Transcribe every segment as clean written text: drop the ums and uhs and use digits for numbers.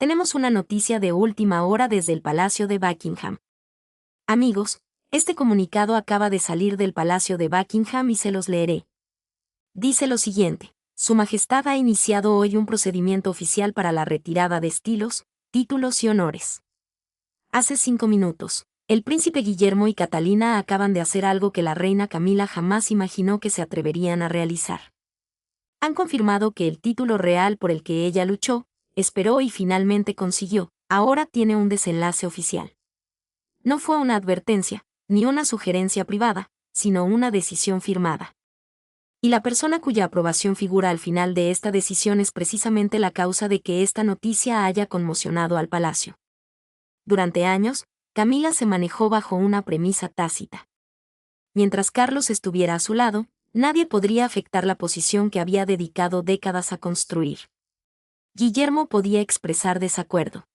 tenemos una noticia de última hora desde el Palacio de Buckingham. Amigos, este comunicado acaba de salir del Palacio de Buckingham y se los leeré. Dice lo siguiente: Su Majestad ha iniciado hoy un procedimiento oficial para la retirada de estilos, títulos y honores. Hace 5 minutos, el príncipe Guillermo y Catalina acaban de hacer algo que la reina Camila jamás imaginó que se atreverían a realizar. Han confirmado que el título real por el que ella luchó, esperó y finalmente consiguió, ahora tiene un desenlace oficial. No fue una advertencia, ni una sugerencia privada, sino una decisión firmada. Y la persona cuya aprobación figura al final de esta decisión es precisamente la causa de que esta noticia haya conmocionado al palacio. Durante años, Camila se manejó bajo una premisa tácita. Mientras Carlos estuviera a su lado, nadie podría afectar la posición que había dedicado décadas a construir. Guillermo podía expresar desacuerdo.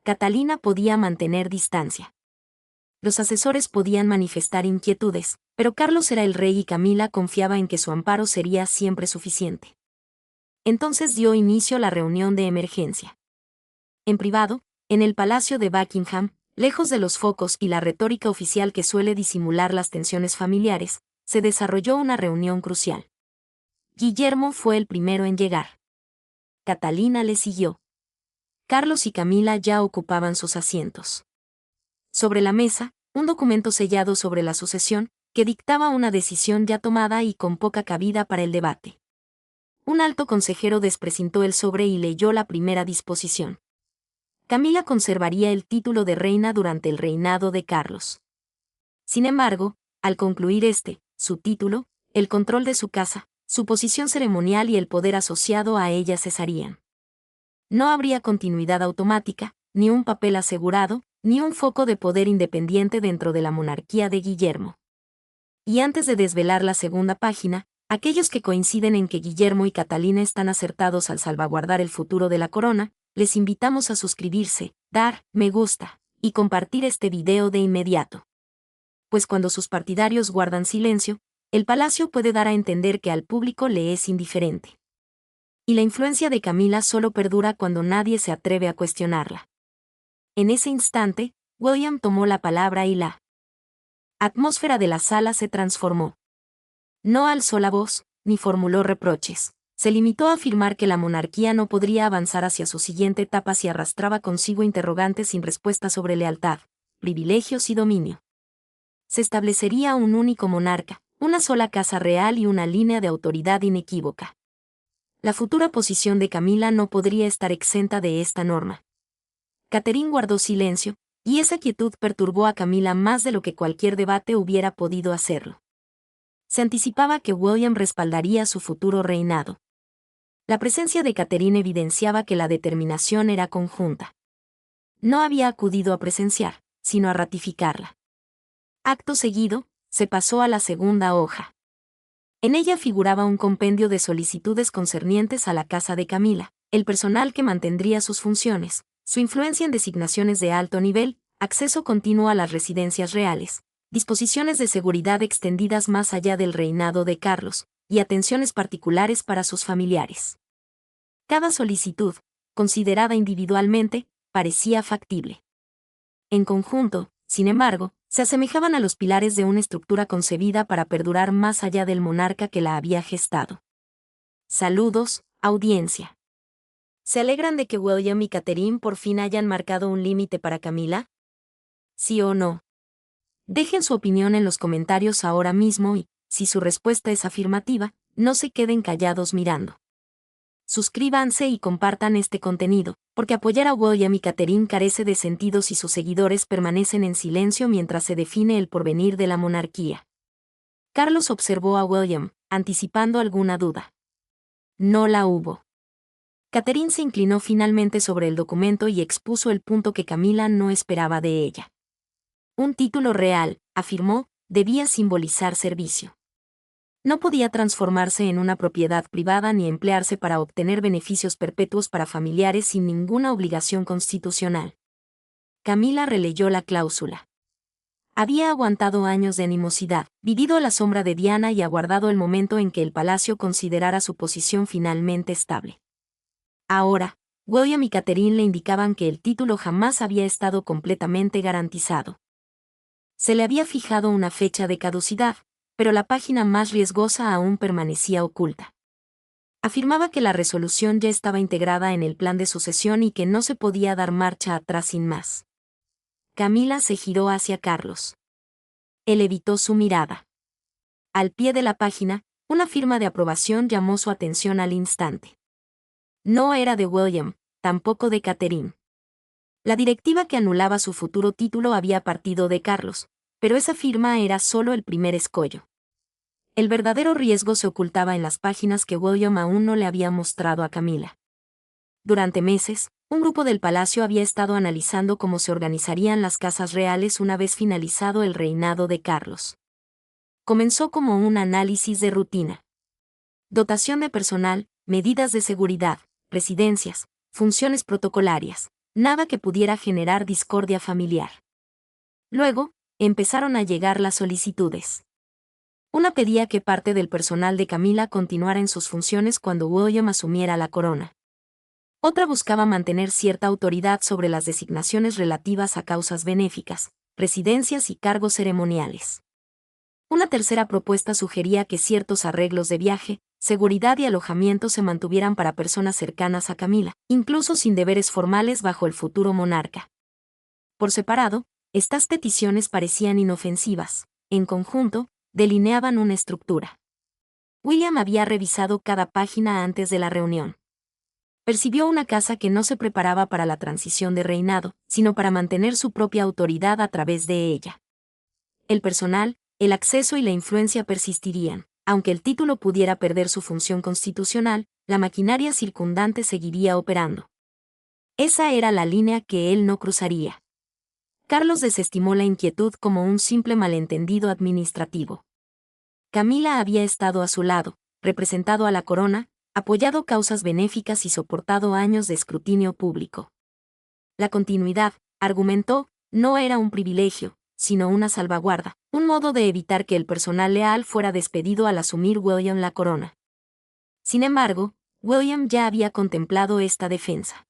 Catalina podía mantener distancia. Los asesores podían manifestar inquietudes, pero Carlos era el rey y Camila confiaba en que su amparo sería siempre suficiente. Entonces dio inicio la reunión de emergencia. En privado, en el Palacio de Buckingham, lejos de los focos y la retórica oficial que suele disimular las tensiones familiares, se desarrolló una reunión crucial. Guillermo fue el primero en llegar. Catalina le siguió. Carlos y Camila ya ocupaban sus asientos. Sobre la mesa, un documento sellado sobre la sucesión, que dictaba una decisión ya tomada y con poca cabida para el debate. Un alto consejero desprecintó el sobre y leyó la primera disposición. Camila conservaría el título de reina durante el reinado de Carlos. Sin embargo, al concluir su título, el control de su casa, su posición ceremonial y el poder asociado a ella cesarían. No habría continuidad automática, ni un papel asegurado, ni un foco de poder independiente dentro de la monarquía de Guillermo. Y antes de desvelar la segunda página, aquellos que coinciden en que Guillermo y Catalina están acertados al salvaguardar el futuro de la corona, les invitamos a suscribirse, dar me gusta, y compartir este video de inmediato. Pues cuando sus partidarios guardan silencio, el palacio puede dar a entender que al público le es indiferente. Y la influencia de Camila solo perdura cuando nadie se atreve a cuestionarla. En ese instante, William tomó la palabra y la atmósfera de la sala se transformó. No alzó la voz, ni formuló reproches. Se limitó a afirmar que la monarquía no podría avanzar hacia su siguiente etapa si arrastraba consigo interrogantes sin respuesta sobre lealtad, privilegios y dominio. Se establecería un único monarca, una sola casa real y una línea de autoridad inequívoca. La futura posición de Camila no podría estar exenta de esta norma. Catherine guardó silencio, y esa quietud perturbó a Camila más de lo que cualquier debate hubiera podido hacerlo. Se anticipaba que William respaldaría su futuro reinado. La presencia de Catherine evidenciaba que la determinación era conjunta. No había acudido a presenciar, sino a ratificarla. Acto seguido, se pasó a la segunda hoja. En ella figuraba un compendio de solicitudes concernientes a la casa de Camila, el personal que mantendría sus funciones, su influencia en designaciones de alto nivel, acceso continuo a las residencias reales, disposiciones de seguridad extendidas más allá del reinado de Carlos, y atenciones particulares para sus familiares. Cada solicitud, considerada individualmente, parecía factible. En conjunto, sin embargo, se asemejaban a los pilares de una estructura concebida para perdurar más allá del monarca que la había gestado. Saludos, audiencia. ¿Se alegran de que William y Catherine por fin hayan marcado un límite para Camila? ¿Sí o no? Dejen su opinión en los comentarios ahora mismo y, si su respuesta es afirmativa, no se queden callados mirando. Suscríbanse y compartan este contenido, porque apoyar a William y Catherine carece de sentido si sus seguidores permanecen en silencio mientras se define el porvenir de la monarquía. Carlos observó a William, anticipando alguna duda. No la hubo. Catherine se inclinó finalmente sobre el documento y expuso el punto que Camila no esperaba de ella. Un título real, afirmó, debía simbolizar servicio. No podía transformarse en una propiedad privada ni emplearse para obtener beneficios perpetuos para familiares sin ninguna obligación constitucional. Camila releyó la cláusula. Había aguantado años de animosidad, vivido a la sombra de Diana y aguardado el momento en que el palacio considerara su posición finalmente estable. Ahora, William y Catherine le indicaban que el título jamás había estado completamente garantizado. Se le había fijado una fecha de caducidad, pero la página más riesgosa aún permanecía oculta. Afirmaba que la resolución ya estaba integrada en el plan de sucesión y que no se podía dar marcha atrás sin más. Camila se giró hacia Carlos. Él evitó su mirada. Al pie de la página, una firma de aprobación llamó su atención al instante. No era de William, tampoco de Catherine. La directiva que anulaba su futuro título había partido de Carlos, pero esa firma era solo el primer escollo. El verdadero riesgo se ocultaba en las páginas que William aún no le había mostrado a Camila. Durante meses, un grupo del palacio había estado analizando cómo se organizarían las casas reales una vez finalizado el reinado de Carlos. Comenzó como un análisis de rutina. Dotación de personal, medidas de seguridad, residencias, funciones protocolarias, nada que pudiera generar discordia familiar. Luego, empezaron a llegar las solicitudes. Una pedía que parte del personal de Camila continuara en sus funciones cuando William asumiera la corona. Otra buscaba mantener cierta autoridad sobre las designaciones relativas a causas benéficas, residencias y cargos ceremoniales. Una tercera propuesta sugería que ciertos arreglos de viaje, seguridad y alojamiento se mantuvieran para personas cercanas a Camila, incluso sin deberes formales bajo el futuro monarca. Por separado, estas peticiones parecían inofensivas. En conjunto, delineaban una estructura. William había revisado cada página antes de la reunión. Percibió una casa que no se preparaba para la transición de reinado, sino para mantener su propia autoridad a través de ella. El personal, el acceso y la influencia persistirían. Aunque el título pudiera perder su función constitucional, la maquinaria circundante seguiría operando. Esa era la línea que él no cruzaría. Carlos desestimó la inquietud como un simple malentendido administrativo. Camila había estado a su lado, representado a la corona, apoyado causas benéficas y soportado años de escrutinio público. La continuidad, argumentó, no era un privilegio, sino una salvaguarda, un modo de evitar que el personal leal fuera despedido al asumir William la corona. Sin embargo, William ya había contemplado esta defensa.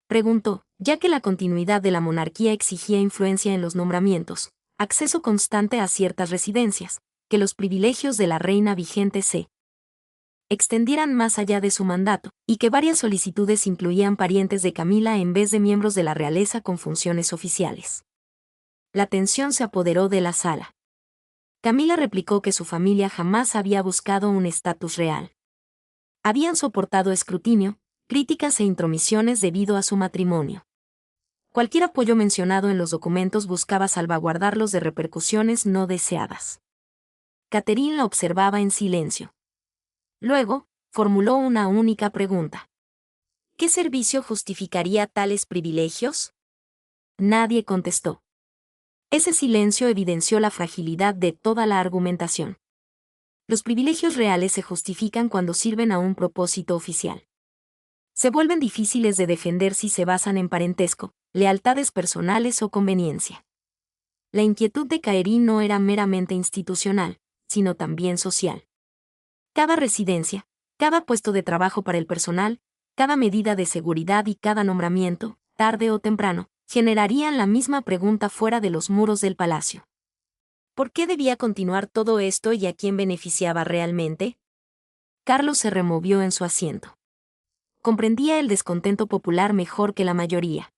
Preguntó, ya que la continuidad de la monarquía exigía influencia en los nombramientos, acceso constante a ciertas residencias, que los privilegios de la reina vigente se extendieran más allá de su mandato, y que varias solicitudes incluían parientes de Camila en vez de miembros de la realeza con funciones oficiales. La tensión se apoderó de la sala. Camila replicó que su familia jamás había buscado un estatus real. Habían soportado escrutinio, críticas e intromisiones debido a su matrimonio. Cualquier apoyo mencionado en los documentos buscaba salvaguardarlos de repercusiones no deseadas. Catherine la observaba en silencio. Luego, formuló una única pregunta. ¿Qué servicio justificaría tales privilegios? Nadie contestó. Ese silencio evidenció la fragilidad de toda la argumentación. Los privilegios reales se justifican cuando sirven a un propósito oficial. Se vuelven difíciles de defender si se basan en parentesco, lealtades personales o conveniencia. La inquietud de Catherine no era meramente institucional, sino también social. Cada residencia, cada puesto de trabajo para el personal, cada medida de seguridad y cada nombramiento, tarde o temprano, generarían la misma pregunta fuera de los muros del palacio. ¿Por qué debía continuar todo esto y a quién beneficiaba realmente? Carlos se removió en su asiento. Comprendía el descontento popular mejor que la mayoría.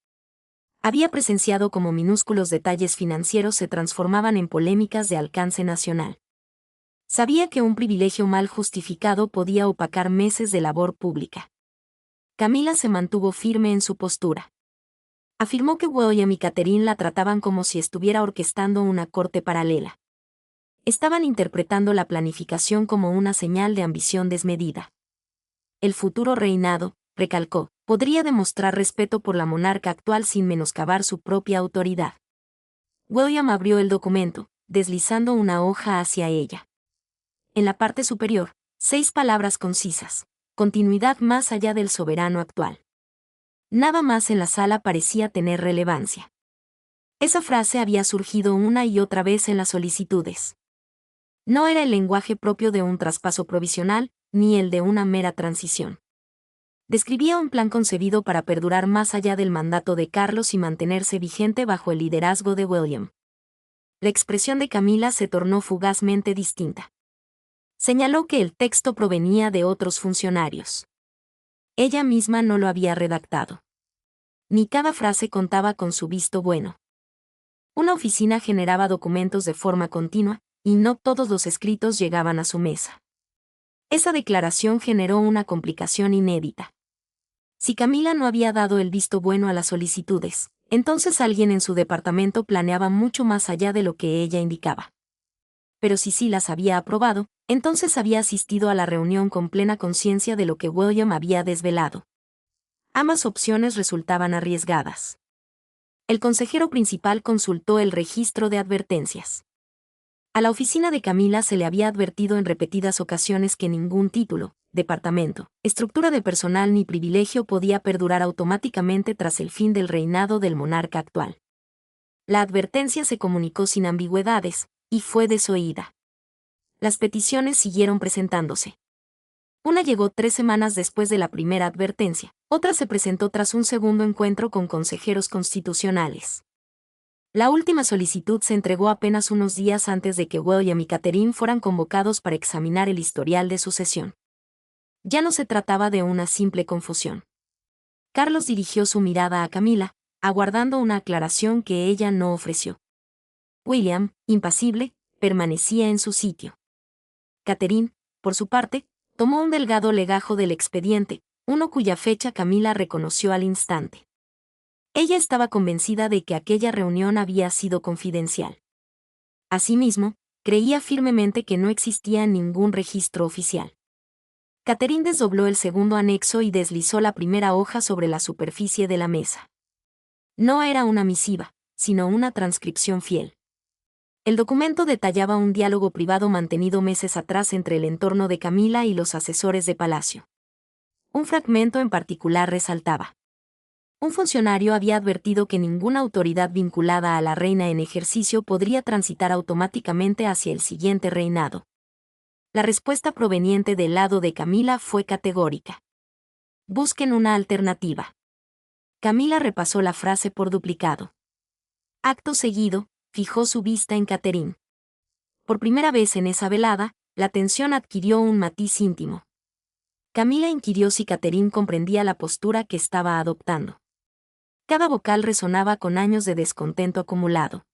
Había presenciado cómo minúsculos detalles financieros se transformaban en polémicas de alcance nacional. Sabía que un privilegio mal justificado podía opacar meses de labor pública. Camila se mantuvo firme en su postura. Afirmó que William y Catherine la trataban como si estuviera orquestando una corte paralela. Estaban interpretando la planificación como una señal de ambición desmedida. El futuro reinado, recalcó, podría demostrar respeto por la monarca actual sin menoscabar su propia autoridad. William abrió el documento, deslizando una hoja hacia ella. En la parte superior, 6 palabras concisas: continuidad más allá del soberano actual. Nada más en la sala parecía tener relevancia. Esa frase había surgido una y otra vez en las solicitudes. No era el lenguaje propio de un traspaso provisional, ni el de una mera transición. Describía un plan concebido para perdurar más allá del mandato de Carlos y mantenerse vigente bajo el liderazgo de William. La expresión de Camila se tornó fugazmente distinta. Señaló que el texto provenía de otros funcionarios. Ella misma no lo había redactado. Ni cada frase contaba con su visto bueno. Una oficina generaba documentos de forma continua, y no todos los escritos llegaban a su mesa. Esa declaración generó una complicación inédita. Si Camila no había dado el visto bueno a las solicitudes, entonces alguien en su departamento planeaba mucho más allá de lo que ella indicaba. Pero si sí las había aprobado, entonces había asistido a la reunión con plena conciencia de lo que William había desvelado. Ambas opciones resultaban arriesgadas. El consejero principal consultó el registro de advertencias. A la oficina de Camila se le había advertido en repetidas ocasiones que ningún título, departamento, estructura de personal ni privilegio podía perdurar automáticamente tras el fin del reinado del monarca actual. La advertencia se comunicó sin ambigüedades, y fue desoída. Las peticiones siguieron presentándose. Una llegó 3 semanas después de la primera advertencia, otra se presentó tras un segundo encuentro con consejeros constitucionales. La última solicitud se entregó apenas unos días antes de que William y Catherine fueran convocados para examinar el historial de sucesión. Ya no se trataba de una simple confusión. Carlos dirigió su mirada a Camila, aguardando una aclaración que ella no ofreció. William, impasible, permanecía en su sitio. Catherine, por su parte, tomó un delgado legajo del expediente, uno cuya fecha Camila reconoció al instante. Ella estaba convencida de que aquella reunión había sido confidencial. Asimismo, creía firmemente que no existía ningún registro oficial. Catherine desdobló el segundo anexo y deslizó la primera hoja sobre la superficie de la mesa. No era una misiva, sino una transcripción fiel. El documento detallaba un diálogo privado mantenido meses atrás entre el entorno de Camila y los asesores de Palacio. Un fragmento en particular resaltaba. Un funcionario había advertido que ninguna autoridad vinculada a la reina en ejercicio podría transitar automáticamente hacia el siguiente reinado. La respuesta proveniente del lado de Camila fue categórica. Busquen una alternativa. Camila repasó la frase por duplicado. Acto seguido, fijó su vista en Catherine. Por primera vez en esa velada, la tensión adquirió un matiz íntimo. Camila inquirió si Catherine comprendía la postura que estaba adoptando. Cada vocal resonaba con años de descontento acumulado.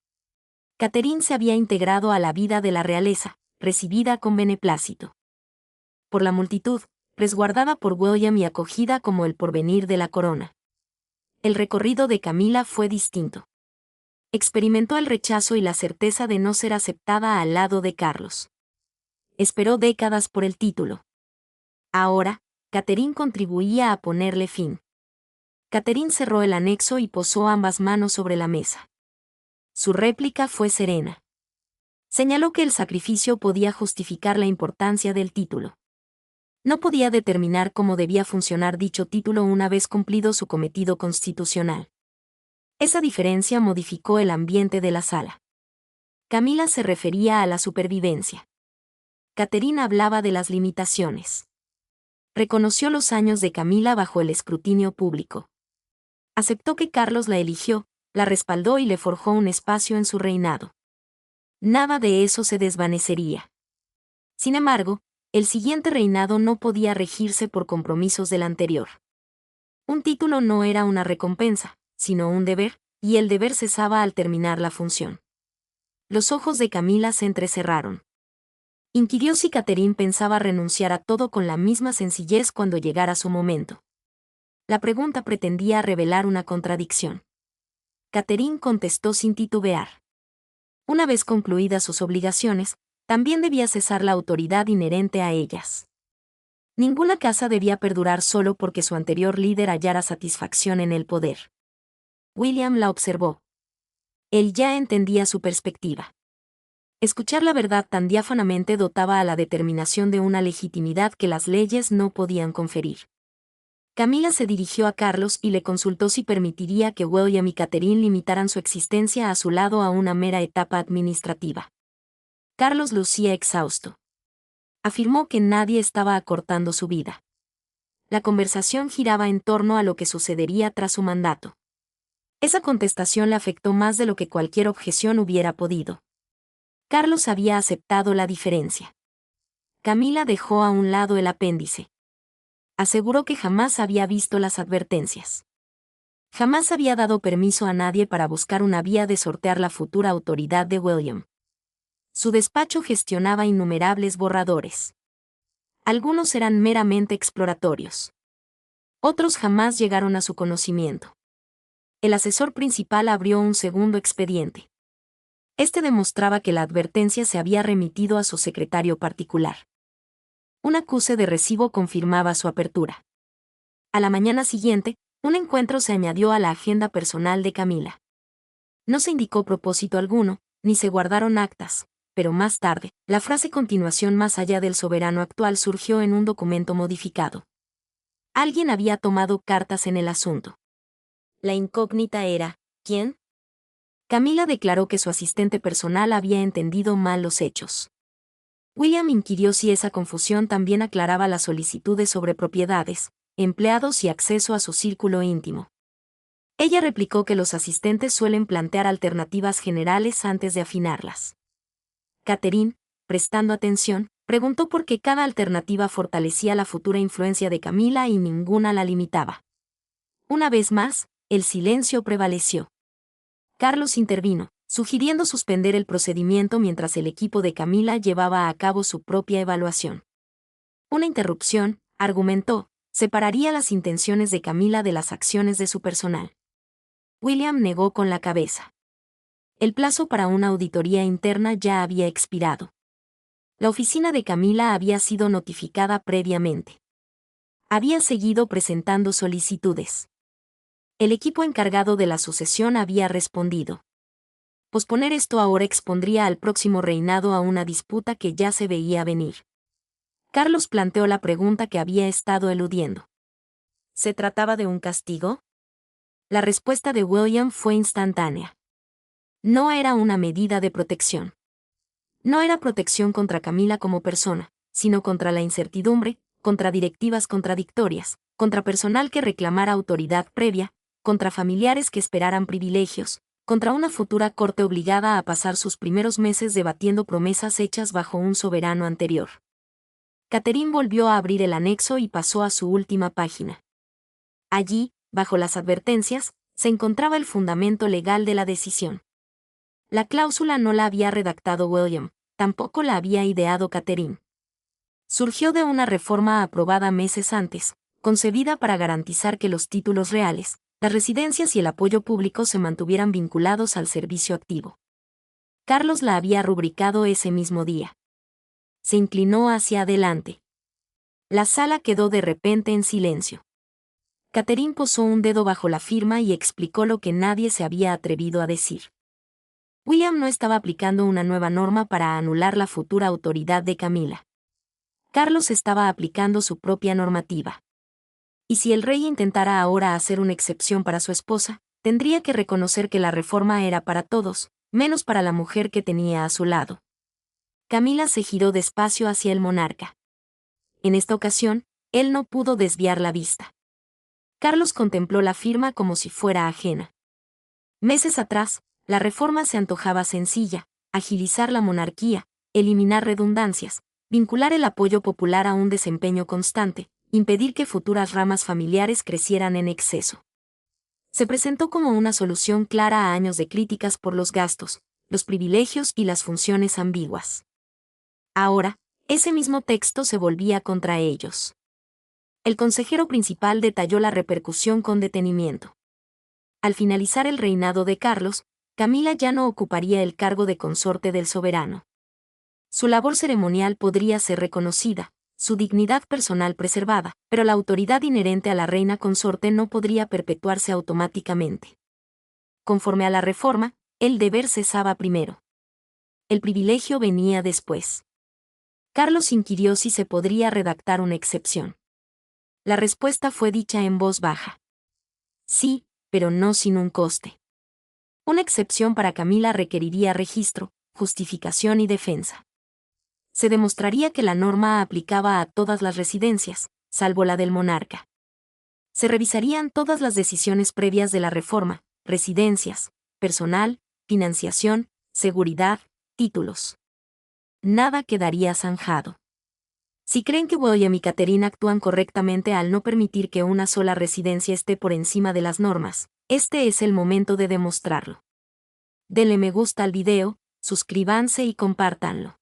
Catherine se había integrado a la vida de la realeza, recibida con beneplácito por la multitud, resguardada por William y acogida como el porvenir de la corona. El recorrido de Camila fue distinto. Experimentó el rechazo y la certeza de no ser aceptada al lado de Carlos. Esperó décadas por el título. Ahora, Catherine contribuía a ponerle fin. Catherine cerró el anexo y posó ambas manos sobre la mesa. Su réplica fue serena. Señaló que el sacrificio podía justificar la importancia del título. No podía determinar cómo debía funcionar dicho título una vez cumplido su cometido constitucional. Esa diferencia modificó el ambiente de la sala. Camila se refería a la supervivencia. Catherine hablaba de las limitaciones. Reconoció los años de Camila bajo el escrutinio público. Aceptó que Carlos la eligió, la respaldó y le forjó un espacio en su reinado. Nada de eso se desvanecería. Sin embargo, el siguiente reinado no podía regirse por compromisos del anterior. Un título no era una recompensa, sino un deber, y el deber cesaba al terminar la función. Los ojos de Camila se entrecerraron. Inquirió si Catherine pensaba renunciar a todo con la misma sencillez cuando llegara su momento. La pregunta pretendía revelar una contradicción. Catherine contestó sin titubear. Una vez concluidas sus obligaciones, también debía cesar la autoridad inherente a ellas. Ninguna casa debía perdurar solo porque su anterior líder hallara satisfacción en el poder. William la observó. Él ya entendía su perspectiva. Escuchar la verdad tan diáfanamente dotaba a la determinación de una legitimidad que las leyes no podían conferir. Camila se dirigió a Carlos y le consultó si permitiría que William y Catherine limitaran su existencia a su lado a una mera etapa administrativa. Carlos lucía exhausto. Afirmó que nadie estaba acortando su vida. La conversación giraba en torno a lo que sucedería tras su mandato. Esa contestación le afectó más de lo que cualquier objeción hubiera podido. Carlos había aceptado la diferencia. Camila dejó a un lado el apéndice. Aseguró que jamás había visto las advertencias. Jamás había dado permiso a nadie para buscar una vía de sortear la futura autoridad de William. Su despacho gestionaba innumerables borradores. Algunos eran meramente exploratorios. Otros jamás llegaron a su conocimiento. El asesor principal abrió un segundo expediente. Este demostraba que la advertencia se había remitido a su secretario particular. Un acuse de recibo confirmaba su apertura. A la mañana siguiente, un encuentro se añadió a la agenda personal de Camila. No se indicó propósito alguno, ni se guardaron actas, pero más tarde, la frase continuación más allá del soberano actual surgió en un documento modificado. Alguien había tomado cartas en el asunto. La incógnita era, ¿quién? Camila declaró que su asistente personal había entendido mal los hechos. William inquirió si esa confusión también aclaraba las solicitudes sobre propiedades, empleados y acceso a su círculo íntimo. Ella replicó que los asistentes suelen plantear alternativas generales antes de afinarlas. Catherine, prestando atención, preguntó por qué cada alternativa fortalecía la futura influencia de Camila y ninguna la limitaba. Una vez más, el silencio prevaleció. Carlos intervino, sugiriendo suspender el procedimiento mientras el equipo de Camila llevaba a cabo su propia evaluación. Una interrupción, argumentó, separaría las intenciones de Camila de las acciones de su personal. William negó con la cabeza. El plazo para una auditoría interna ya había expirado. La oficina de Camila había sido notificada previamente. Había seguido presentando solicitudes. El equipo encargado de la sucesión había respondido. Posponer esto ahora expondría al próximo reinado a una disputa que ya se veía venir. Carlos planteó la pregunta que había estado eludiendo. ¿Se trataba de un castigo? La respuesta de William fue instantánea. No era una medida de protección. No era protección contra Camila como persona, sino contra la incertidumbre, contra directivas contradictorias, contra personal que reclamara autoridad previa, contra familiares que esperaran privilegios, contra una futura corte obligada a pasar sus primeros meses debatiendo promesas hechas bajo un soberano anterior. Catherine volvió a abrir el anexo y pasó a su última página. Allí, bajo las advertencias, se encontraba el fundamento legal de la decisión. La cláusula no la había redactado William, tampoco la había ideado Catherine. Surgió de una reforma aprobada meses antes, concebida para garantizar que los títulos reales, las residencias y el apoyo público se mantuvieran vinculados al servicio activo. Carlos la había rubricado ese mismo día. Se inclinó hacia adelante. La sala quedó de repente en silencio. Catherine posó un dedo bajo la firma y explicó lo que nadie se había atrevido a decir. William no estaba aplicando una nueva norma para anular la futura autoridad de Camila. Carlos estaba aplicando su propia normativa. Y si el rey intentara ahora hacer una excepción para su esposa, tendría que reconocer que la reforma era para todos, menos para la mujer que tenía a su lado. Camila se giró despacio hacia el monarca. En esta ocasión, él no pudo desviar la vista. Carlos contempló la firma como si fuera ajena. Meses atrás, la reforma se antojaba sencilla: agilizar la monarquía, eliminar redundancias, vincular el apoyo popular a un desempeño constante, impedir que futuras ramas familiares crecieran en exceso. Se presentó como una solución clara a años de críticas por los gastos, los privilegios y las funciones ambiguas. Ahora, ese mismo texto se volvía contra ellos. El consejero principal detalló la repercusión con detenimiento. Al finalizar el reinado de Carlos, Camila ya no ocuparía el cargo de consorte del soberano. Su labor ceremonial podría ser reconocida, su dignidad personal preservada, pero la autoridad inherente a la reina consorte no podría perpetuarse automáticamente. Conforme a la reforma, el deber cesaba primero. El privilegio venía después. Carlos inquirió si se podría redactar una excepción. La respuesta fue dicha en voz baja. Sí, pero no sin un coste. Una excepción para Camila requeriría registro, justificación y defensa. Se demostraría que la norma aplicaba a todas las residencias, salvo la del monarca. Se revisarían todas las decisiones previas de la reforma, residencias, personal, financiación, seguridad, títulos. Nada quedaría zanjado. Si creen que William y Catherine actúan correctamente al no permitir que una sola residencia esté por encima de las normas, este es el momento de demostrarlo. Denle me gusta al video, suscríbanse y compártanlo.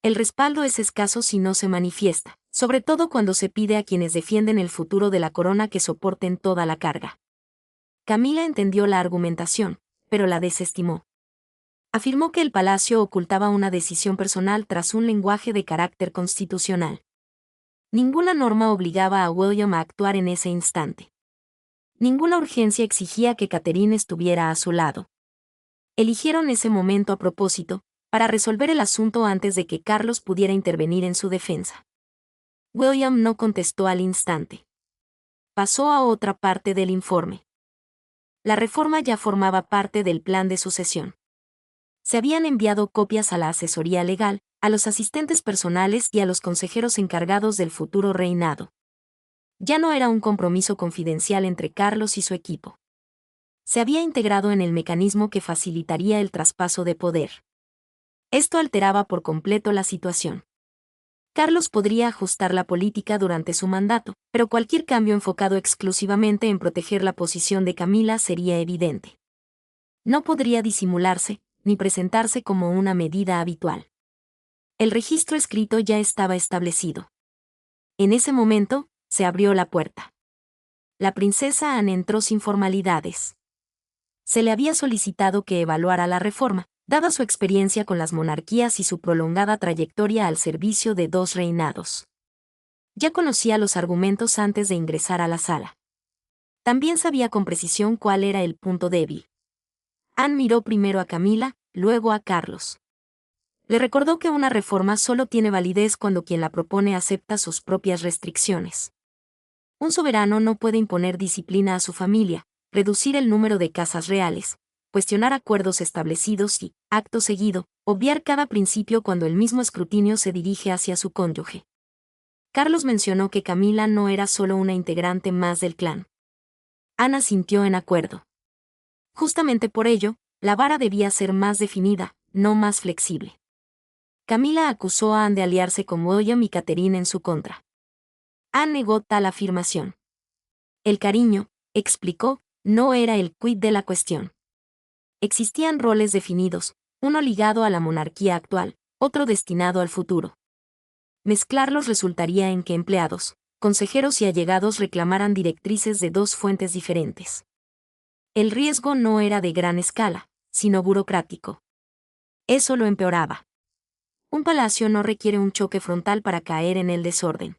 El respaldo es escaso si no se manifiesta, sobre todo cuando se pide a quienes defienden el futuro de la corona que soporten toda la carga. Camila entendió la argumentación, pero la desestimó. Afirmó que el palacio ocultaba una decisión personal tras un lenguaje de carácter constitucional. Ninguna norma obligaba a William a actuar en ese instante. Ninguna urgencia exigía que Catherine estuviera a su lado. Eligieron ese momento a propósito, para resolver el asunto antes de que Carlos pudiera intervenir en su defensa. William no contestó al instante. Pasó a otra parte del informe. La reforma ya formaba parte del plan de sucesión. Se habían enviado copias a la asesoría legal, a los asistentes personales y a los consejeros encargados del futuro reinado. Ya no era un compromiso confidencial entre Carlos y su equipo. Se había integrado en el mecanismo que facilitaría el traspaso de poder. Esto alteraba por completo la situación. Carlos podría ajustar la política durante su mandato, pero cualquier cambio enfocado exclusivamente en proteger la posición de Camila sería evidente. No podría disimularse, ni presentarse como una medida habitual. El registro escrito ya estaba establecido. En ese momento, se abrió la puerta. La princesa Anne entró sin formalidades. Se le había solicitado que evaluara la reforma, dada su experiencia con las monarquías y su prolongada trayectoria al servicio de 2 reinados. Ya conocía los argumentos antes de ingresar a la sala. También sabía con precisión cuál era el punto débil. Anne miró primero a Camila, luego a Carlos. Le recordó que una reforma solo tiene validez cuando quien la propone acepta sus propias restricciones. Un soberano no puede imponer disciplina a su familia, reducir el número de casas reales, cuestionar acuerdos establecidos y, acto seguido, obviar cada principio cuando el mismo escrutinio se dirige hacia su cónyuge. Carlos mencionó que Camila no era solo una integrante más del clan. Ana sintió en acuerdo. Justamente por ello, la vara debía ser más definida, no más flexible. Camila acusó a Anne de aliarse con William y Catherine en su contra. Anne negó tal afirmación. El cariño, explicó, no era el quid de la cuestión. Existían roles definidos, uno ligado a la monarquía actual, otro destinado al futuro. Mezclarlos resultaría en que empleados, consejeros y allegados reclamaran directrices de 2 fuentes diferentes. El riesgo no era de gran escala, sino burocrático. Eso lo empeoraba. Un palacio no requiere un choque frontal para caer en el desorden.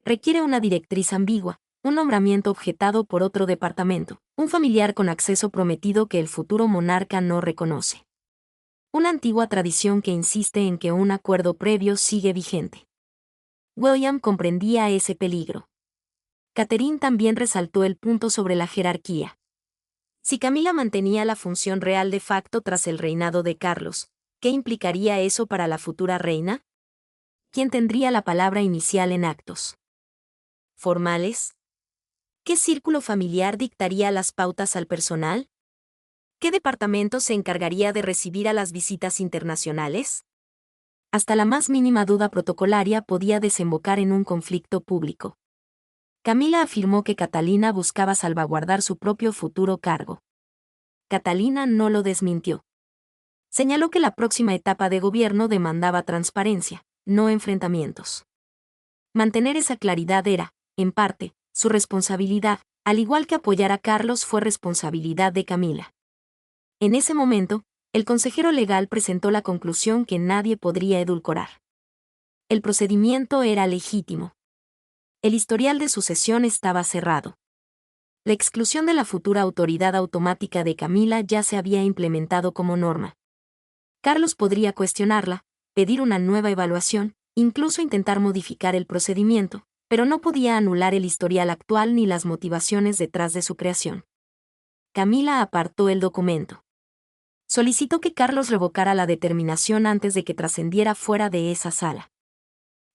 Requiere una directriz ambigua, un nombramiento objetado por otro departamento, un familiar con acceso prometido que el futuro monarca no reconoce. Una antigua tradición que insiste en que un acuerdo previo sigue vigente. William comprendía ese peligro. Catherine también resaltó el punto sobre la jerarquía. Si Camila mantenía la función real de facto tras el reinado de Carlos, ¿qué implicaría eso para la futura reina? ¿Quién tendría la palabra inicial en actos formales? ¿Qué círculo familiar dictaría las pautas al personal? ¿Qué departamento se encargaría de recibir a las visitas internacionales? Hasta la más mínima duda protocolaria podía desembocar en un conflicto público. Camila afirmó que Catalina buscaba salvaguardar su propio futuro cargo. Catalina no lo desmintió. Señaló que la próxima etapa de gobierno demandaba transparencia, no enfrentamientos. Mantener esa claridad era, en parte, su responsabilidad, al igual que apoyar a Carlos fue responsabilidad de Camila. En ese momento, el consejero legal presentó la conclusión que nadie podría edulcorar. El procedimiento era legítimo. El historial de sucesión estaba cerrado. La exclusión de la futura autoridad automática de Camila ya se había implementado como norma. Carlos podría cuestionarla, pedir una nueva evaluación, incluso intentar modificar el procedimiento, pero no podía anular el historial actual ni las motivaciones detrás de su creación. Camila apartó el documento. Solicitó que Carlos revocara la determinación antes de que trascendiera fuera de esa sala.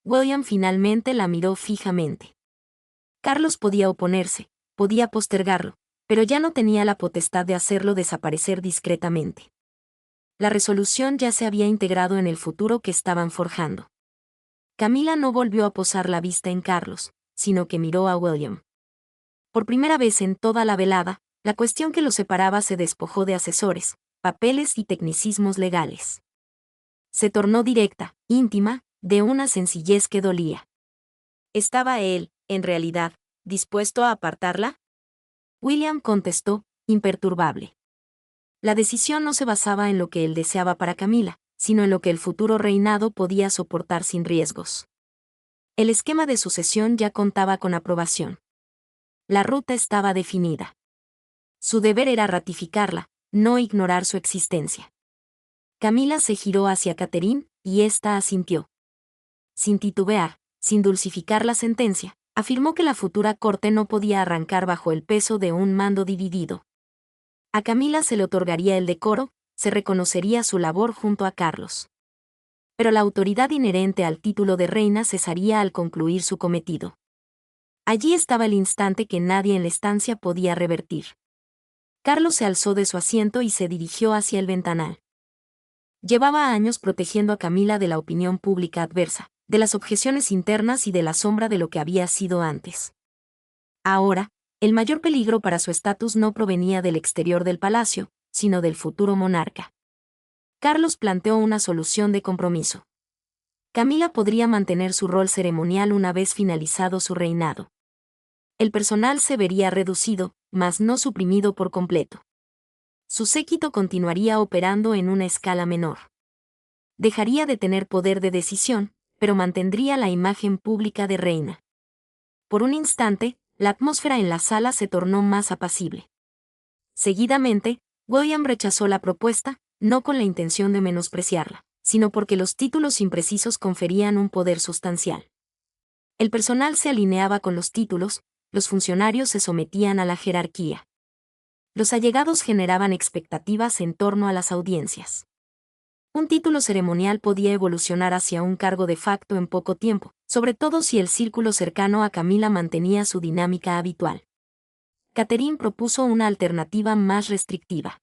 William finalmente la miró fijamente. Carlos podía oponerse, podía postergarlo, pero ya no tenía la potestad de hacerlo desaparecer discretamente. La resolución ya se había integrado en el futuro que estaban forjando. Camila no volvió a posar la vista en Carlos, sino que miró a William. Por primera vez en toda la velada, la cuestión que los separaba se despojó de asesores, papeles y tecnicismos legales. Se tornó directa, íntima, de una sencillez que dolía. ¿Estaba él, en realidad, dispuesto a apartarla? William contestó, imperturbable. La decisión no se basaba en lo que él deseaba para Camila, sino en lo que el futuro reinado podía soportar sin riesgos. El esquema de sucesión ya contaba con aprobación. La ruta estaba definida. Su deber era ratificarla, no ignorar su existencia. Camila se giró hacia Catherine, y ésta asintió. Sin titubear, sin dulcificar la sentencia, afirmó que la futura corte no podía arrancar bajo el peso de un mando dividido. A Camila se le otorgaría el decoro, se reconocería su labor junto a Carlos. Pero la autoridad inherente al título de reina cesaría al concluir su cometido. Allí estaba el instante que nadie en la estancia podía revertir. Carlos se alzó de su asiento y se dirigió hacia el ventanal. Llevaba años protegiendo a Camila de la opinión pública adversa, de las objeciones internas y de la sombra de lo que había sido antes. Ahora, el mayor peligro para su estatus no provenía del exterior del palacio, sino del futuro monarca. Carlos planteó una solución de compromiso. Camila podría mantener su rol ceremonial una vez finalizado su reinado. El personal se vería reducido, mas no suprimido por completo. Su séquito continuaría operando en una escala menor. Dejaría de tener poder de decisión, pero mantendría la imagen pública de reina. Por un instante, la atmósfera en la sala se tornó más apacible. Seguidamente, William rechazó la propuesta, no con la intención de menospreciarla, sino porque los títulos imprecisos conferían un poder sustancial. El personal se alineaba con los títulos, los funcionarios se sometían a la jerarquía. Los allegados generaban expectativas en torno a las audiencias. Un título ceremonial podía evolucionar hacia un cargo de facto en poco tiempo, sobre todo si el círculo cercano a Camila mantenía su dinámica habitual. Catherine propuso una alternativa más restrictiva.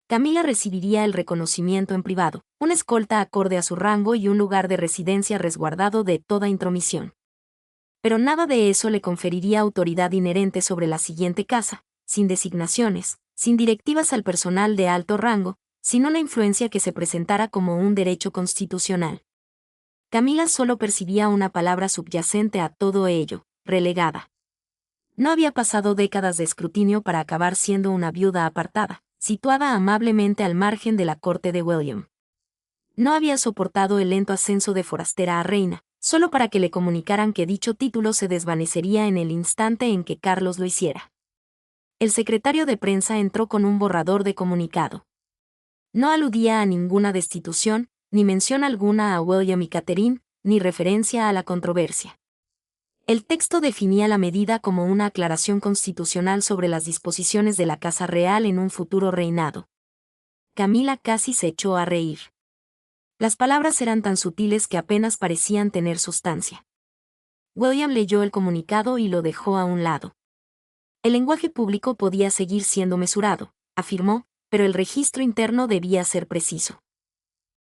Camila recibiría el reconocimiento en privado, una escolta acorde a su rango y un lugar de residencia resguardado de toda intromisión. Pero nada de eso le conferiría autoridad inherente sobre la siguiente casa, sin designaciones, sin directivas al personal de alto rango, sin una influencia que se presentara como un derecho constitucional. Camila solo percibía una palabra subyacente a todo ello, relegada. No había pasado décadas de escrutinio para acabar siendo una viuda apartada, situada amablemente al margen de la corte de William. No había soportado el lento ascenso de forastera a reina, solo para que le comunicaran que dicho título se desvanecería en el instante en que Carlos lo hiciera. El secretario de prensa entró con un borrador de comunicado. No aludía a ninguna destitución, ni mención alguna a William y Catherine, ni referencia a la controversia. El texto definía la medida como una aclaración constitucional sobre las disposiciones de la Casa Real en un futuro reinado. Camila casi se echó a reír. Las palabras eran tan sutiles que apenas parecían tener sustancia. William leyó el comunicado y lo dejó a un lado. El lenguaje público podía seguir siendo mesurado, afirmó, pero el registro interno debía ser preciso.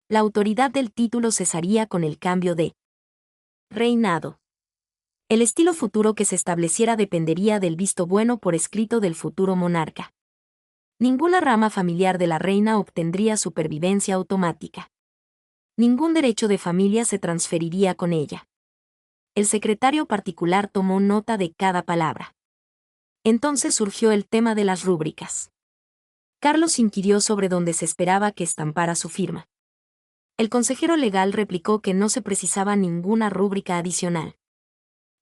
La autoridad del título cesaría con el cambio de reinado. El estilo futuro que se estableciera dependería del visto bueno por escrito del futuro monarca. Ninguna rama familiar de la reina obtendría supervivencia automática. Ningún derecho de familia se transferiría con ella. El secretario particular tomó nota de cada palabra. Entonces surgió el tema de las rúbricas. Carlos inquirió sobre dónde se esperaba que estampara su firma. El consejero legal replicó que no se precisaba ninguna rúbrica adicional.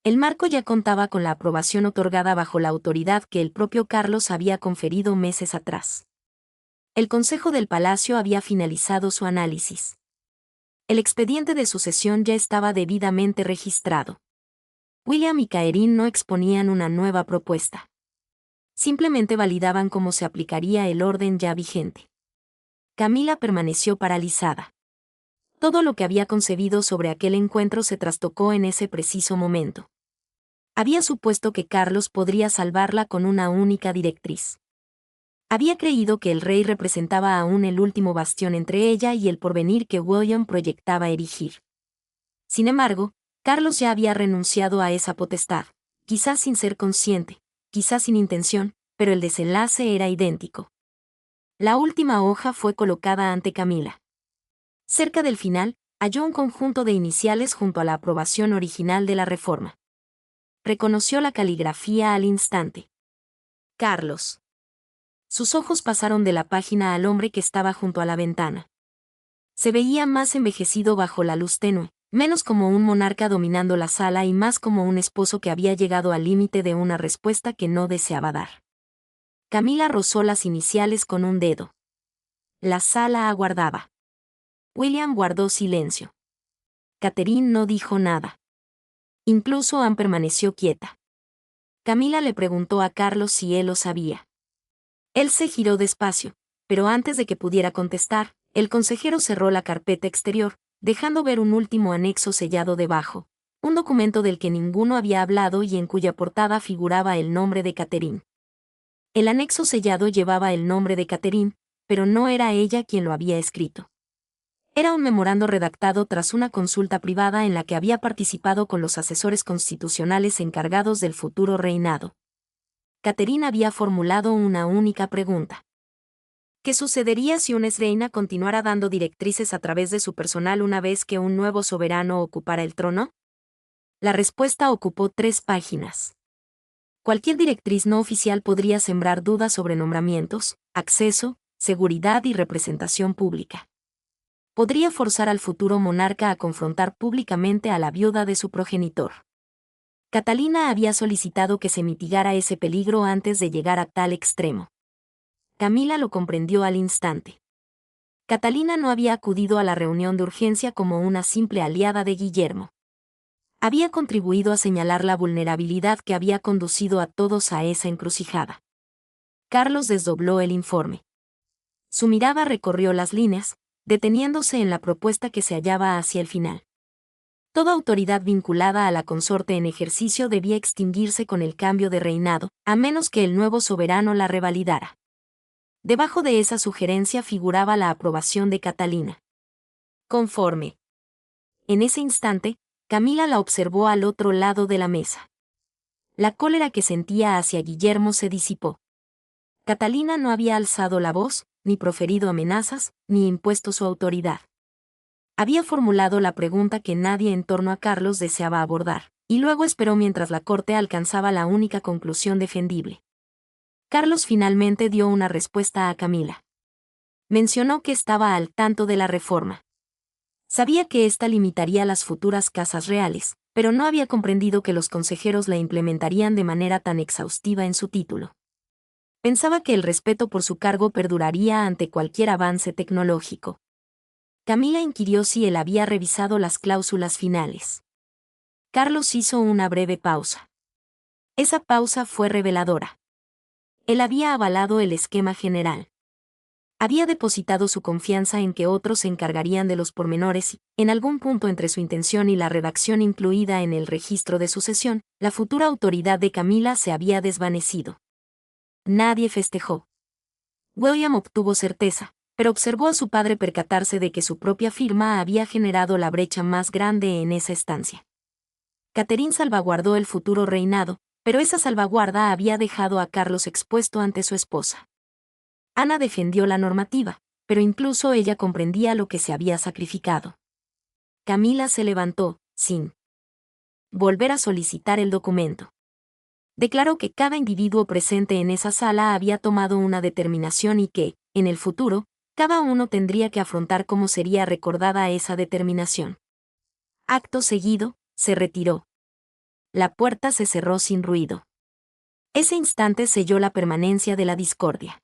El marco ya contaba con la aprobación otorgada bajo la autoridad que el propio Carlos había conferido meses atrás. El Consejo del Palacio había finalizado su análisis. El expediente de sucesión ya estaba debidamente registrado. William y Catherine no exponían una nueva propuesta. Simplemente validaban cómo se aplicaría el orden ya vigente. Camila permaneció paralizada. Todo lo que había concebido sobre aquel encuentro se trastocó en ese preciso momento. Había supuesto que Carlos podría salvarla con una única directriz. Había creído que el rey representaba aún el último bastión entre ella y el porvenir que William proyectaba erigir. Sin embargo, Carlos ya había renunciado a esa potestad, quizás sin ser consciente, quizás sin intención, pero el desenlace era idéntico. La última hoja fue colocada ante Camila. Cerca del final, halló un conjunto de iniciales junto a la aprobación original de la reforma. Reconoció la caligrafía al instante. Carlos. Sus ojos pasaron de la página al hombre que estaba junto a la ventana. Se veía más envejecido bajo la luz tenue, menos como un monarca dominando la sala y más como un esposo que había llegado al límite de una respuesta que no deseaba dar. Camila rozó las iniciales con un dedo. La sala aguardaba. William guardó silencio. Catherine no dijo nada. Incluso Anne permaneció quieta. Camila le preguntó a Carlos si él lo sabía. Él se giró despacio, pero antes de que pudiera contestar, el consejero cerró la carpeta exterior, dejando ver un último anexo sellado debajo, un documento del que ninguno había hablado y en cuya portada figuraba el nombre de Catherine. El anexo sellado llevaba el nombre de Catherine, pero no era ella quien lo había escrito. Era un memorando redactado tras una consulta privada en la que había participado con los asesores constitucionales encargados del futuro reinado. Catherine había formulado una única pregunta. ¿Qué sucedería si una reina continuara dando directrices a través de su personal una vez que un nuevo soberano ocupara el trono? La respuesta ocupó 3 páginas. Cualquier directriz no oficial podría sembrar dudas sobre nombramientos, acceso, seguridad y representación pública. Podría forzar al futuro monarca a confrontar públicamente a la viuda de su progenitor. Catalina había solicitado que se mitigara ese peligro antes de llegar a tal extremo. Camila lo comprendió al instante. Catalina no había acudido a la reunión de urgencia como una simple aliada de Guillermo. Había contribuido a señalar la vulnerabilidad que había conducido a todos a esa encrucijada. Carlos desdobló el informe. Su mirada recorrió las líneas, deteniéndose en la propuesta que se hallaba hacia el final. Toda autoridad vinculada a la consorte en ejercicio debía extinguirse con el cambio de reinado, a menos que el nuevo soberano la revalidara. Debajo de esa sugerencia figuraba la aprobación de Catalina. Conforme. En ese instante, Camila la observó al otro lado de la mesa. La cólera que sentía hacia Guillermo se disipó. Catalina no había alzado la voz, ni proferido amenazas, ni impuesto su autoridad. Había formulado la pregunta que nadie en torno a Carlos deseaba abordar, y luego esperó mientras la corte alcanzaba la única conclusión defendible. Carlos finalmente dio una respuesta a Camila. Mencionó que estaba al tanto de la reforma. Sabía que ésta limitaría las futuras casas reales, pero no había comprendido que los consejeros la implementarían de manera tan exhaustiva en su título. Pensaba que el respeto por su cargo perduraría ante cualquier avance tecnológico. Camila inquirió si él había revisado las cláusulas finales. Carlos hizo una breve pausa. Esa pausa fue reveladora. Él había avalado el esquema general. Había depositado su confianza en que otros se encargarían de los pormenores y, en algún punto entre su intención y la redacción incluida en el registro de sucesión, la futura autoridad de Camila se había desvanecido. Nadie festejó. William obtuvo certeza, pero observó a su padre percatarse de que su propia firma había generado la brecha más grande en esa estancia. Catherine salvaguardó el futuro reinado, pero esa salvaguarda había dejado a Carlos expuesto ante su esposa. Ana defendió la normativa, pero incluso ella comprendía lo que se había sacrificado. Camila se levantó, sin volver a solicitar el documento. Declaró que cada individuo presente en esa sala había tomado una determinación y que, en el futuro, cada uno tendría que afrontar cómo sería recordada esa determinación. Acto seguido, se retiró. La puerta se cerró sin ruido. Ese instante selló la permanencia de la discordia.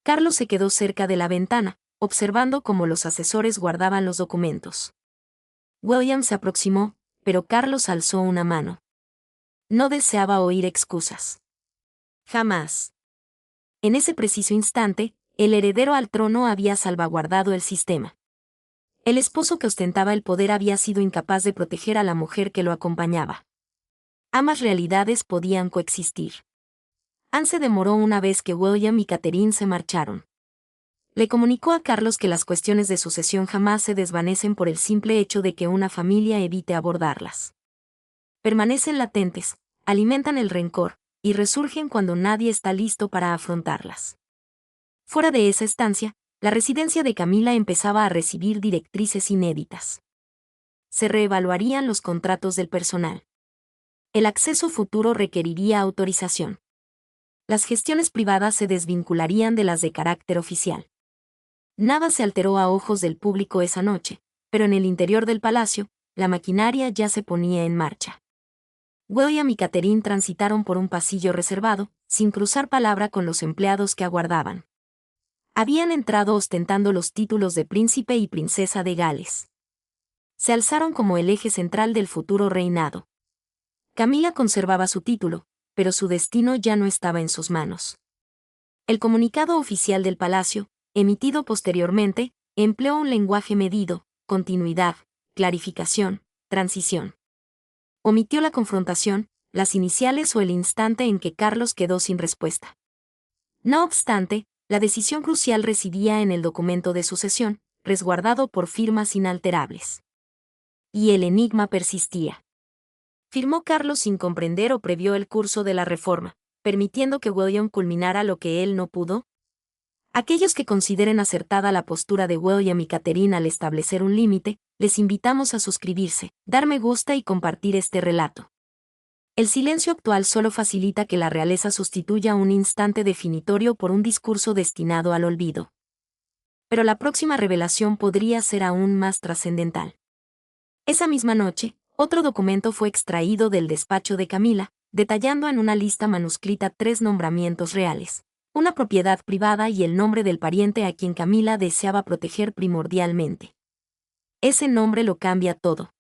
Carlos se quedó cerca de la ventana, observando cómo los asesores guardaban los documentos. William se aproximó, pero Carlos alzó una mano. No deseaba oír excusas. Jamás. En ese preciso instante, el heredero al trono había salvaguardado el sistema. El esposo que ostentaba el poder había sido incapaz de proteger a la mujer que lo acompañaba. Ambas realidades podían coexistir. Anne se demoró una vez que William y Catherine se marcharon. Le comunicó a Carlos que las cuestiones de sucesión jamás se desvanecen por el simple hecho de que una familia evite abordarlas. Permanecen latentes, alimentan el rencor, y resurgen cuando nadie está listo para afrontarlas. Fuera de esa estancia, la residencia de Camila empezaba a recibir directrices inéditas. Se reevaluarían los contratos del personal. El acceso futuro requeriría autorización. Las gestiones privadas se desvincularían de las de carácter oficial. Nada se alteró a ojos del público esa noche, pero en el interior del palacio, la maquinaria ya se ponía en marcha. William y Catherine transitaron por un pasillo reservado, sin cruzar palabra con los empleados que aguardaban. Habían entrado ostentando los títulos de príncipe y princesa de Gales. Se alzaron como el eje central del futuro reinado. Camila conservaba su título, pero su destino ya no estaba en sus manos. El comunicado oficial del palacio, emitido posteriormente, empleó un lenguaje medido, continuidad, clarificación, transición. Omitió la confrontación, las iniciales o el instante en que Carlos quedó sin respuesta. No obstante, la decisión crucial residía en el documento de sucesión, resguardado por firmas inalterables. Y el enigma persistía. ¿Firmó Carlos sin comprender o previó el curso de la reforma, permitiendo que William culminara lo que él no pudo? Aquellos que consideren acertada la postura de William y Catherine al establecer un límite, les invitamos a suscribirse, dar me gusta y compartir este relato. El silencio actual solo facilita que la realeza sustituya un instante definitorio por un discurso destinado al olvido. Pero la próxima revelación podría ser aún más trascendental. Esa misma noche, otro documento fue extraído del despacho de Camila, detallando en una lista manuscrita 3 nombramientos reales, una propiedad privada y el nombre del pariente a quien Camila deseaba proteger primordialmente. Ese nombre lo cambia todo.